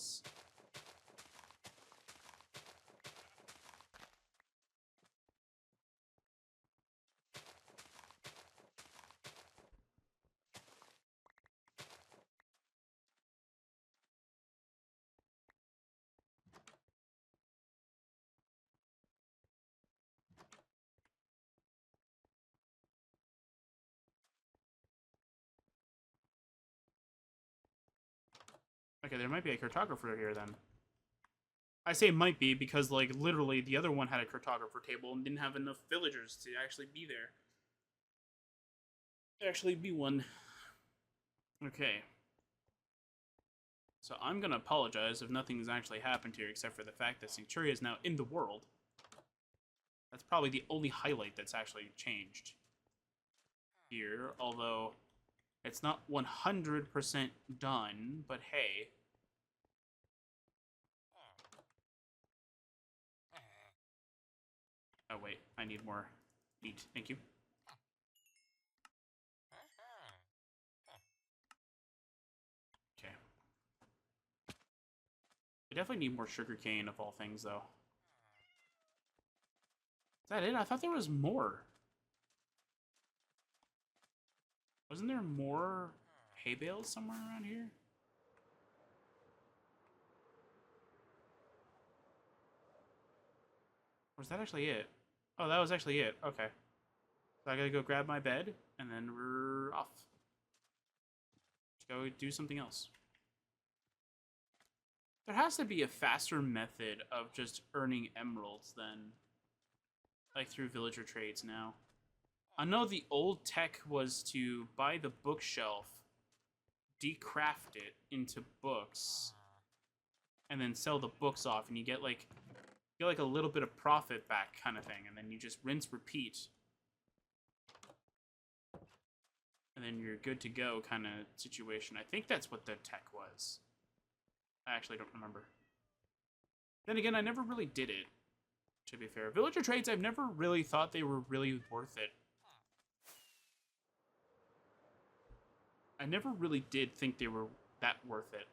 tables. Okay, there might be a cartographer here then. I say might be because, like, literally the other one had a cartographer table and didn't have enough villagers to actually be there. Actually be one. Okay. So I'm gonna apologize if nothing's actually happened here except for the fact that Centuria is now in the world. That's probably the only highlight that's actually changed here, although it's not 100% done, but hey. Oh wait, I need more meat. Thank you. Okay. I definitely need more sugarcane of all things, though. Is that it? I thought there was more. Wasn't there more hay bales somewhere around here? Or was that actually it? Oh, that was actually it. Okay. So I gotta go grab my bed, and then we're off. Let's go do something else. There has to be a faster method of just earning emeralds than, like, through villager trades now. I know the old tech was to buy the bookshelf, decraft it into books, and then sell the books off, and you get like a little bit of profit back kind of thing, and then you just rinse repeat. And then you're good to go kind of situation. I think that's what the tech was. I actually don't remember. Then again, I never really did it, to be fair. Villager trades, I've never really thought they were really worth it. I never really did think they were that worth it.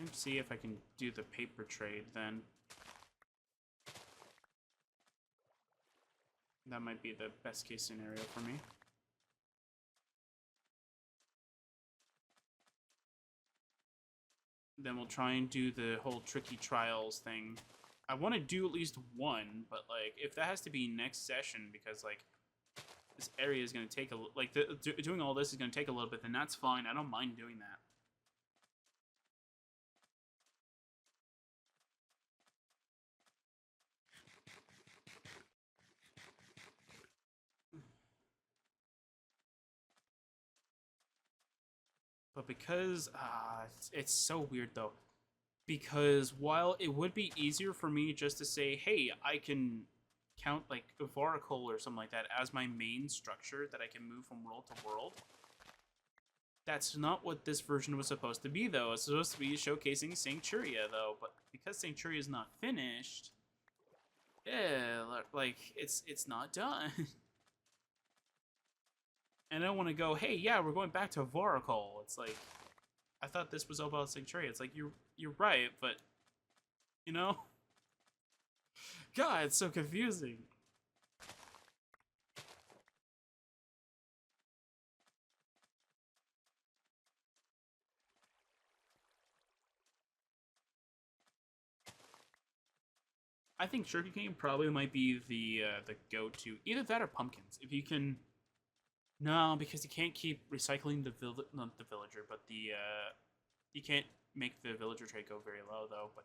Let's see if I can do the paper trade then. That might be the best case scenario for me. Then we'll try and do the whole tricky trials thing. I want to do at least one, but like if that has to be next session because like this area is going to take a like doing all this is going to take a little bit, then that's fine. I don't mind doing that. But because it's so weird though. Because while it would be easier for me just to say, hey, I can count like a Voracle or something like that as my main structure that I can move from world to world. That's not what this version was supposed to be, though. It's supposed to be showcasing Sancturia, though. But because Sancturia is not finished, yeah, like it's not done. And I want to go, hey, yeah, we're going back to Voracle. It's like, I thought this was all about Sancturia. It's like you're right, but you know, God, it's so confusing. I think sugarcane probably might be the go-to. Either that or pumpkins. If you can, no, because you can't keep recycling not the villager, but the you can't make the villager trade go very low though. But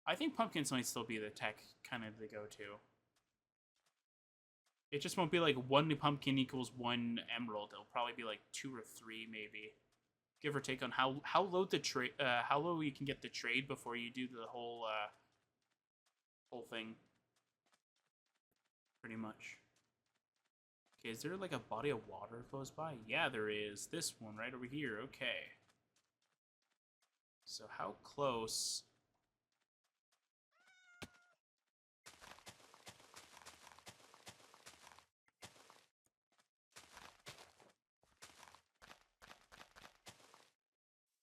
I think pumpkins might still be the tech kind of the go-to. It just won't be like one pumpkin equals one emerald. It'll probably be like 2 or 3 maybe, give or take on how low the trade how low you can get the trade before you do the whole thing. pretty much. Okay, is there like a body of water close by? Yeah, there is. This one right over here. Okay. So how close?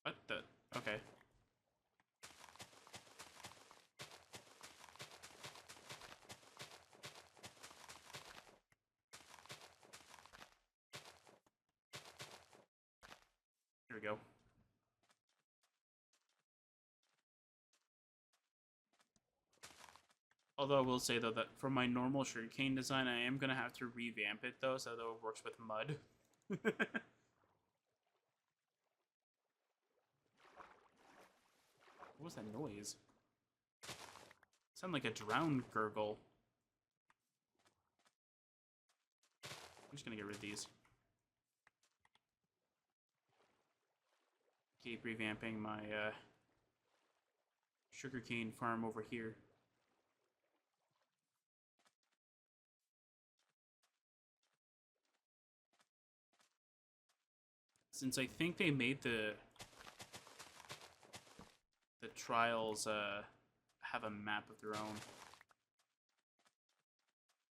What the? Okay. Here we go. Although I will say, though, that for my normal sugarcane design, I am going to have to revamp it, though, so that it works with mud. What was that noise? It sounded like a drowned gurgle. I'm just going to get rid of these. Keep revamping my sugarcane farm over here. Since I think they made the trials have a map of their own.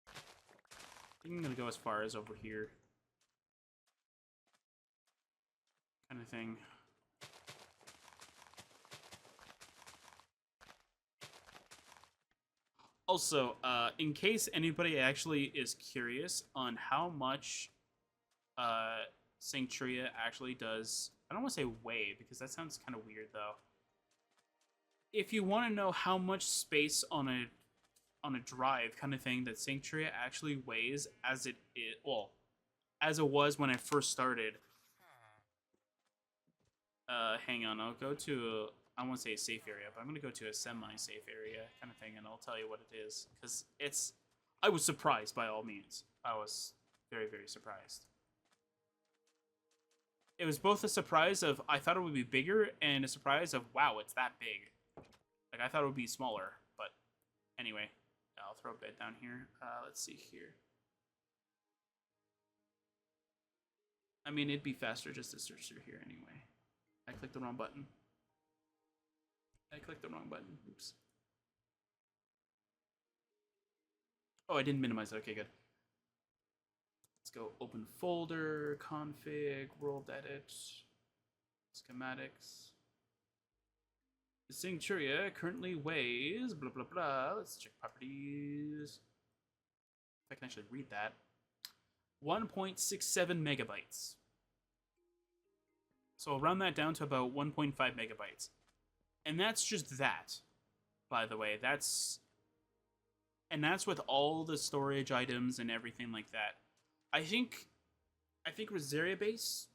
I think I'm gonna go as far as over here. Kind of thing. Also, in case anybody actually is curious on how much Sancturia actually does, I don't want to say weigh, because that sounds kind of weird, though. If you want to know how much space on a drive kind of thing that Sancturia actually weighs as it is, well, as it was when I first started. Hang on, I'll go to, I won't say a safe area, but I'm going to go to a semi-safe area kind of thing, and I'll tell you what it is. Because I was surprised by all means. I was very, very surprised. It was both a surprise of, I thought it would be bigger, and a surprise of, wow, it's that big. Like, I thought it would be smaller, but anyway. I'll throw a bed down here. Let's see here. I mean, it'd be faster just to search through here anyway. I clicked the wrong button. Oops. Oh, I didn't minimize it. Okay, good. Let's go open folder, config, world edit, schematics. The Sancturia currently weighs blah blah blah. Let's check properties. If I can actually read that. 1.67 megabytes. So I'll round that down to about 1.5 megabytes. And that's just that, by the way. That's with all the storage items and everything like that. I think Rosaria Base,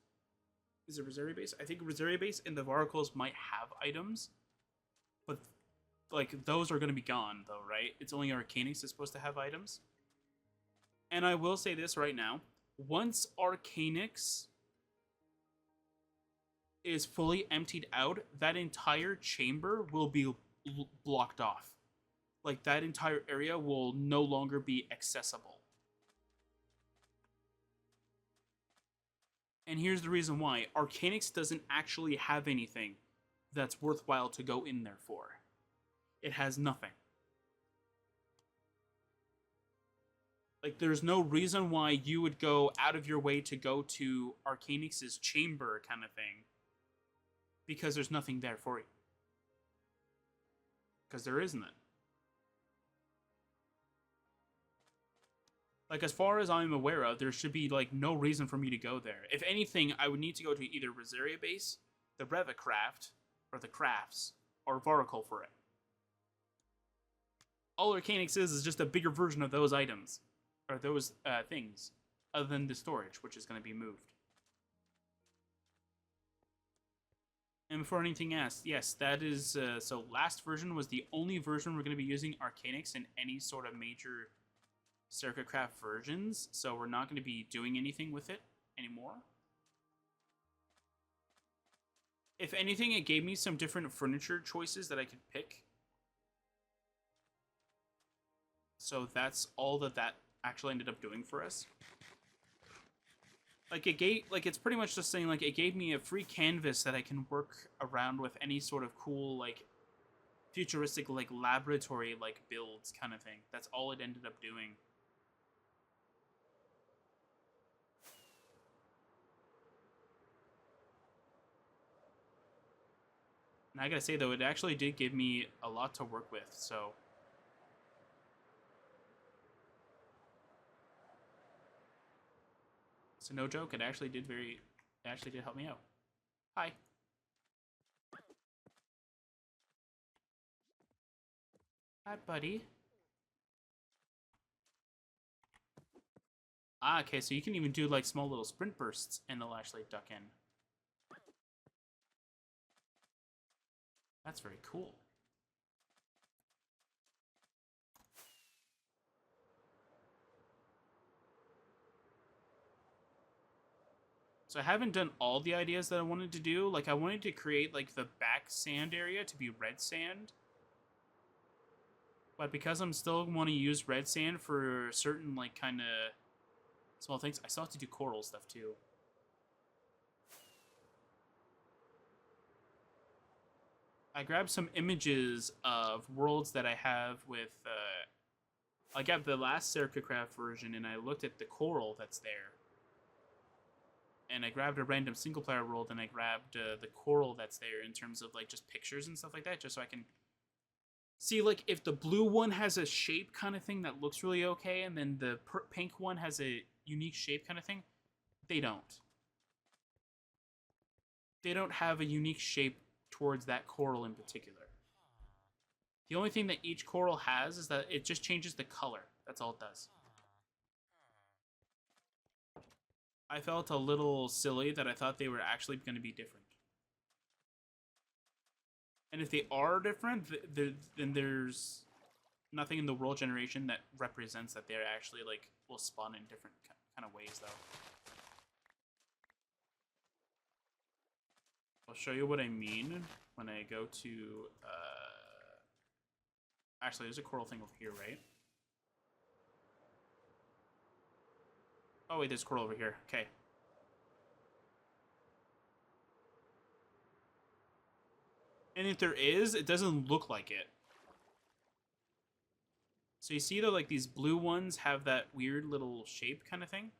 is it Rosaria Base? I think Rosaria Base and the Varacles might have items, but like those are going to be gone though, right? It's only Arcanix is supposed to have items. And I will say this right now, once Arcanix is fully emptied out, that entire chamber will be blocked off. Like, that entire area will no longer be accessible. And here's the reason why. Arcanix doesn't actually have anything that's worthwhile to go in there for. It has nothing. Like, there's no reason why you would go out of your way to go to Arcanix's chamber kind of thing. Because there's nothing there for you. Because there isn't it. Like, as far as I'm aware of, there should be, like, no reason for me to go there. If anything, I would need to go to either Rosaria Base, the Revacraft, or the Crafts, or Varacle for it. All Arcanix is just a bigger version of those items. Or those things. Other than the storage, which is going to be moved. And before anything else, yes, that is, so last version was the only version we're going to be using Arcanix in any sort of major Sercacraft versions, so we're not going to be doing anything with it anymore. If anything, it gave me some different furniture choices that I could pick. So that's all that actually ended up doing for us. Like, it gave, like, it's pretty much just saying, like, it gave me a free canvas that I can work around with any sort of cool, like, futuristic, like, laboratory, like, builds kind of thing. That's all it ended up doing. And I gotta say, though, it actually did give me a lot to work with, so... So no joke, it actually did help me out. Hi. Hi, buddy. Ah, okay, so you can even do, like, small little sprint bursts, and they'll actually duck in. That's very cool. So I haven't done all the ideas that I wanted to do. Like, I wanted to create, like, the back sand area to be red sand. But because I'm still want to use red sand for certain, like, kind of small things, I still have to do coral stuff, too. I grabbed some images of worlds that I have with, I got the last Sercacraft version, and I looked at the coral that's there. And I grabbed a random single-player world, and I grabbed the coral that's there in terms of, like, just pictures and stuff like that, just so I can see, like, if the blue one has a shape kind of thing that looks really okay, and then the pink one has a unique shape kind of thing. They don't. They don't have a unique shape towards that coral in particular. The only thing that each coral has is that it just changes the color. That's all it does. I felt a little silly that I thought they were actually going to be different. And if they are different, then there's nothing in the world generation that represents that they're actually, like, will spawn in different kind of ways, though. I'll show you what I mean when I go to, actually, there's a coral thing over here, right? Oh, wait, there's coral over here. Okay. And if there is, it doesn't look like it. So you see, though, like, these blue ones have that weird little shape kind of thing.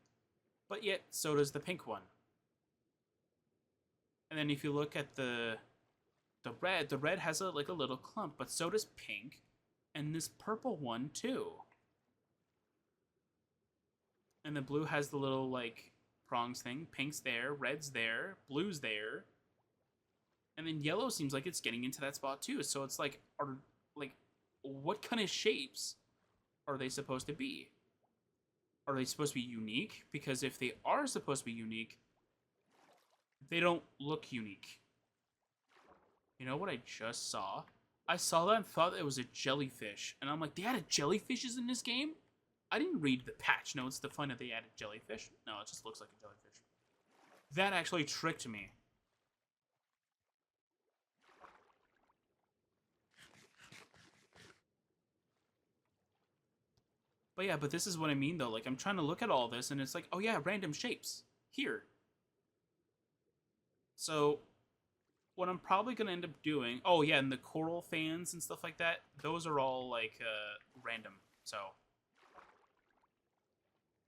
But yet, so does the pink one. And then if you look at the red has a, like, a little clump, but so does pink. And this purple one, too. And the blue has the little, like, prongs thing. Pink's there, red's there, blue's there. And then yellow seems like it's getting into that spot, too. So it's like, what kind of shapes are they supposed to be? Are they supposed to be unique? Because if they are supposed to be unique, they don't look unique. You know what I just saw? I saw that and thought it was a jellyfish. And I'm like, they added jellyfishes in this game? I didn't read the patch notes to find out they added jellyfish. No, it just looks like a jellyfish. That actually tricked me. But yeah, but this is what I mean, though. Like, I'm trying to look at all this, and it's like, oh yeah, random shapes. Here. So, what I'm probably going to end up doing... Oh yeah, and the coral fans and stuff like that, those are all, like, random. So,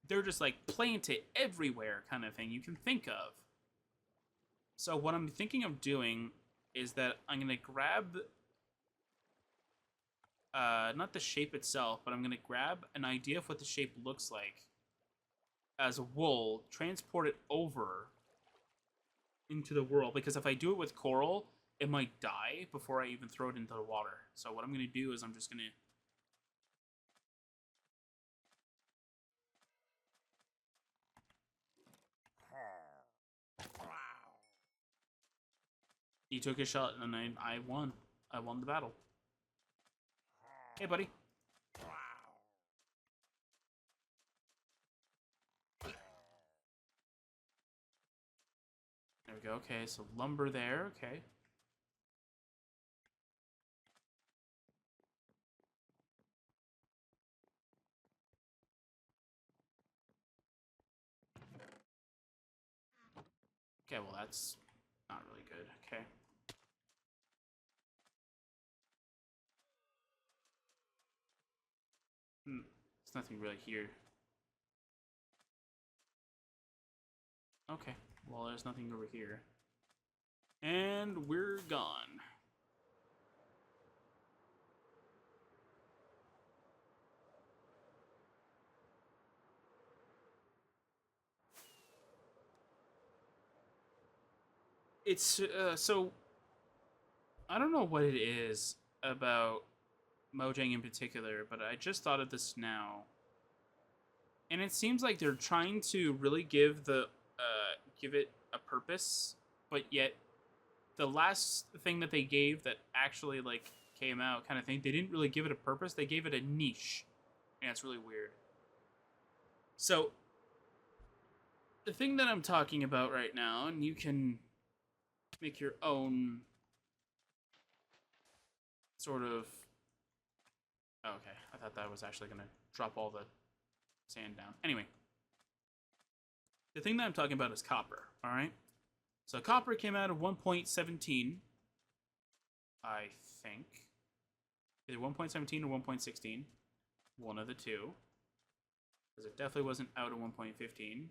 they're just, like, planted everywhere kind of thing you can think of. So what I'm thinking of doing is that I'm going to grab... not the shape itself, but I'm going to grab an idea of what the shape looks like as wool, transport it over into the world, because if I do it with coral, it might die before I even throw it into the water. So what I'm going to do is I'm just going to... He took a shot, and I won. I won the battle. Hey, buddy. There we go. Okay, so lumber there. Okay. Okay, well, that's not really good. Okay. There's nothing really here. Okay, well, there's nothing over here. And we're gone. It's, so, I don't know what it is about Mojang in particular, but I just thought of this now. And it seems like they're trying to really give give it a purpose, but yet the last thing that they gave that actually like came out kind of thing, they didn't really give it a purpose. They gave it a niche, and it's really weird. So the thing that I'm talking about right now, and you can make your own sort of. Okay, I thought that was actually gonna drop all the sand down. Anyway, the thing that I'm talking about is copper. All right. So copper came out of 1.17, I think. Either 1.17 or 1.16. One of the two. Because it definitely wasn't out of 1.15.